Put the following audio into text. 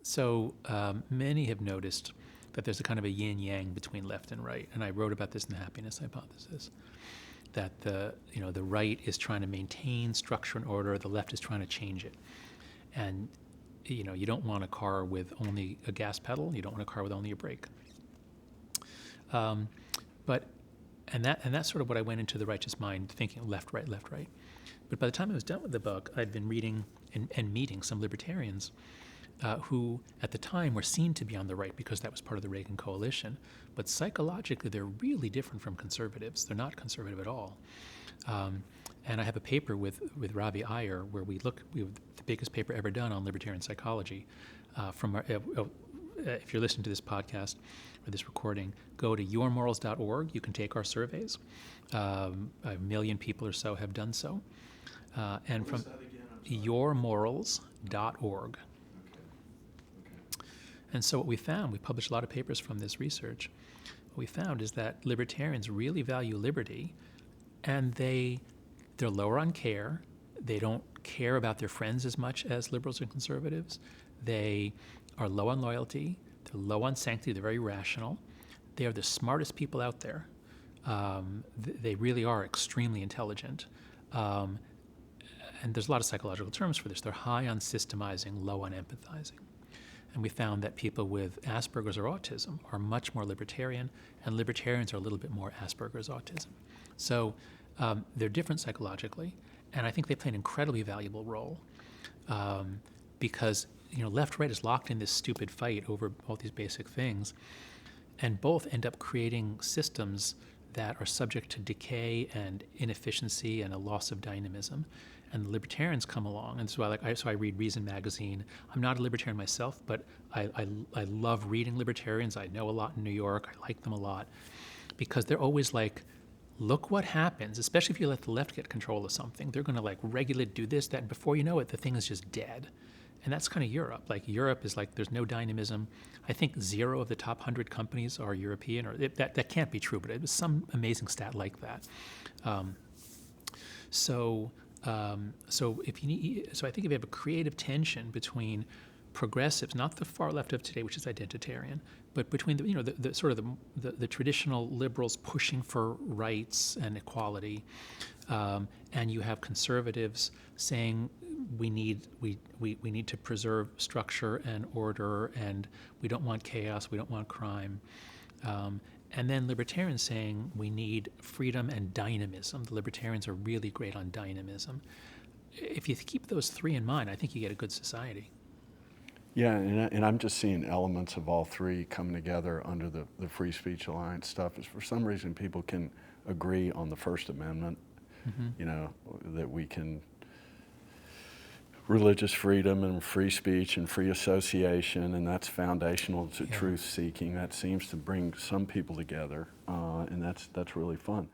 So many have noticed that there's a kind of a yin-yang between left and right, and I wrote about this in the happiness hypothesis, that the right is trying to maintain structure and order, the left is trying to change it. And you don't want a car with only a gas pedal, you don't want a car with only a brake. And that's sort of what I went into The Righteous Mind thinking, left, right, left, right. But by the time I was done with the book, I'd been reading and meeting some libertarians who at the time were seen to be on the right because that was part of the Reagan coalition. But psychologically, they're really different from conservatives. They're not conservative at all. And I have a paper with Ravi Iyer where we have the biggest paper ever done on libertarian psychology. If you're listening to this podcast or this recording, go to yourmorals.org. You can take our surveys. 1 million people or so have done so. And from yourmorals.org. And so what we found, we published a lot of papers from this research. What we found is that libertarians really value liberty, and they're lower on care. They don't care about their friends as much as liberals and conservatives. They are low on loyalty. They're low on sanctity. They're very rational. They are the smartest people out there. They really are extremely intelligent. And there's a lot of psychological terms for this. They're high on systemizing, low on empathizing. And we found that people with Asperger's or autism are much more libertarian, and libertarians are a little bit more Asperger's autism. So they're different psychologically, and I think they play an incredibly valuable role because left-right is locked in this stupid fight over all these basic things, and both end up creating systems that are subject to decay and inefficiency and a loss of dynamism. And the libertarians come along, and so I read Reason magazine. I'm not a libertarian myself, but I love reading libertarians. I know a lot in New York. I like them a lot because they're always like, look what happens, especially if you let the left get control of something. They're going to regulate, do this, that, and before you know it, the thing is just dead. And that's kind of Europe. Europe is there's no dynamism. I think 0 of the top 100 companies are European, or that can't be true, but it was some amazing stat like that. So I think if you have a creative tension between progressives, not the far left of today, which is identitarian, but between the traditional liberals pushing for rights and equality, and you have conservatives saying we need to preserve structure and order, and we don't want chaos, we don't want crime. And then libertarians saying we need freedom and dynamism. The libertarians are really great on dynamism. If you keep those three in mind, I think you get a good society. Yeah, and I'm just seeing elements of all three coming together under the Free Speech Alliance stuff. Is for some reason people can agree on the First Amendment, that we can religious freedom and free speech and free association, and that's foundational to truth seeking. That seems to bring some people together, and that's really fun.